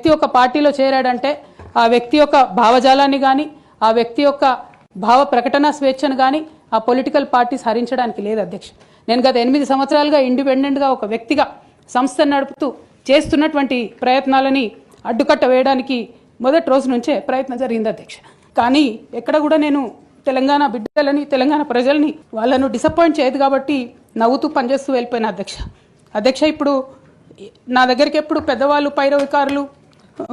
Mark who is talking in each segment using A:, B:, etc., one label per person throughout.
A: వ్యక్తి ఒక పార్టీలో చేరాడంటే ఆ వ్యక్తి యొక్క భావజాలాన్ని కానీ ఆ వ్యక్తి యొక్క భావ ప్రకటన స్వేచ్ఛను కానీ ఆ పొలిటికల్ పార్టీస్ హరించడానికి లేదు అధ్యక్ష. నేను గత 8 సంవత్సరాలుగా ఇండిపెండెంట్గా ఒక వ్యక్తిగా సంస్థను నడుపుతూ చేస్తున్నటువంటి ప్రయత్నాలని అడ్డుకట్ట వేయడానికి మొదటి రోజు నుంచే ప్రయత్నం జరిగింది అధ్యక్ష. కానీ ఎక్కడ కూడా నేను తెలంగాణ బిడ్డలని తెలంగాణ ప్రజల్ని వాళ్ళను డిసప్పాయింట్ చేయదు కాబట్టి నవ్వుతూ పనిచేస్తూ వెళ్ళిపోయిన అధ్యక్ష. ఇప్పుడు నా దగ్గరికి ఎప్పుడు పెద్దవాళ్ళు పైరవికారులు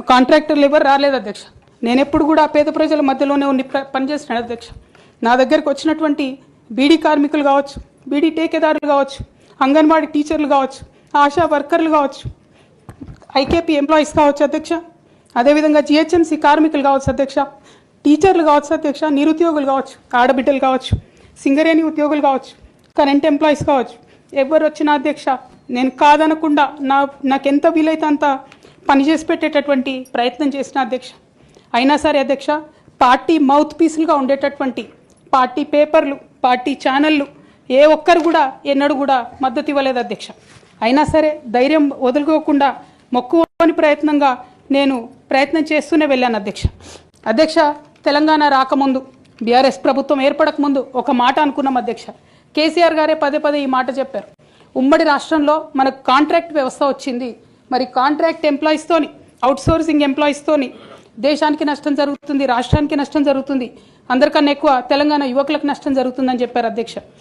A: కాంట్రాక్టర్లు ఎవరు రాలేదు అధ్యక్ష. నేను ఎప్పుడు కూడా పేద ప్రజల మధ్యలోనే ఉండి పనిచేస్తున్నాను అధ్యక్ష. నా దగ్గరికి వచ్చినటువంటి బీడీ కార్మికులు కావచ్చు, బీడీ టేకేదారులు కావచ్చు, అంగన్వాడీ టీచర్లు కావచ్చు, ఆశా వర్కర్లు కావచ్చు, ఐకేపీ ఎంప్లాయీస్ కావచ్చు అధ్యక్ష, అదేవిధంగా జిహెచ్ఎంసీ కార్మికులు కావచ్చు అధ్యక్ష, టీచర్లు కావచ్చు అధ్యక్ష, నిరుద్యోగులు కావచ్చు, ఆడబిడ్డలు కావచ్చు, సింగరేణి ఉద్యోగులు కావచ్చు, కరెంట్ ఎంప్లాయీస్ కావచ్చు, ఎవరు వచ్చినా అధ్యక్ష నేను కాదనకుండా నాకెంత వీలైతే అంత పనిచేసి పెట్టేటటువంటి ప్రయత్నం చేసిన అధ్యక్ష. అయినా సరే అధ్యక్ష పార్టీ మౌత్ పీసులుగా ఉండేటటువంటి పార్టీ పేపర్లు, పార్టీ ఛానళ్ళు ఏ ఒక్కరు కూడా ఎన్నడూ కూడా మద్దతు ఇవ్వలేదు అధ్యక్ష. అయినా సరే ధైర్యం వదులుకోకుండా మొక్కువని ప్రయత్నంగా నేను ప్రయత్నం చేస్తూనే వెళ్ళాను అధ్యక్ష. తెలంగాణ రాకముందు బీఆర్ఎస్ ప్రభుత్వం ఏర్పడకముందు ఒక మాట అనుకున్నాం అధ్యక్ష. కేసీఆర్ గారే పదే ఈ మాట చెప్పారు. ఉమ్మడి రాష్ట్రంలో మనకు కాంట్రాక్ట్ వ్యవస్థ వచ్చింది, మరి కాంట్రాక్ట్ ఎంప్లాయీస్తోని అవుట్సోర్సింగ్ ఎంప్లాయీస్తోని దేశానికి నష్టం జరుగుతుంది, రాష్ట్రానికి నష్టం జరుగుతుంది, అందరికన్నా ఎక్కువ తెలంగాణ యువకులకు నష్టం జరుగుతుందని చెప్పారు అధ్యక్ష.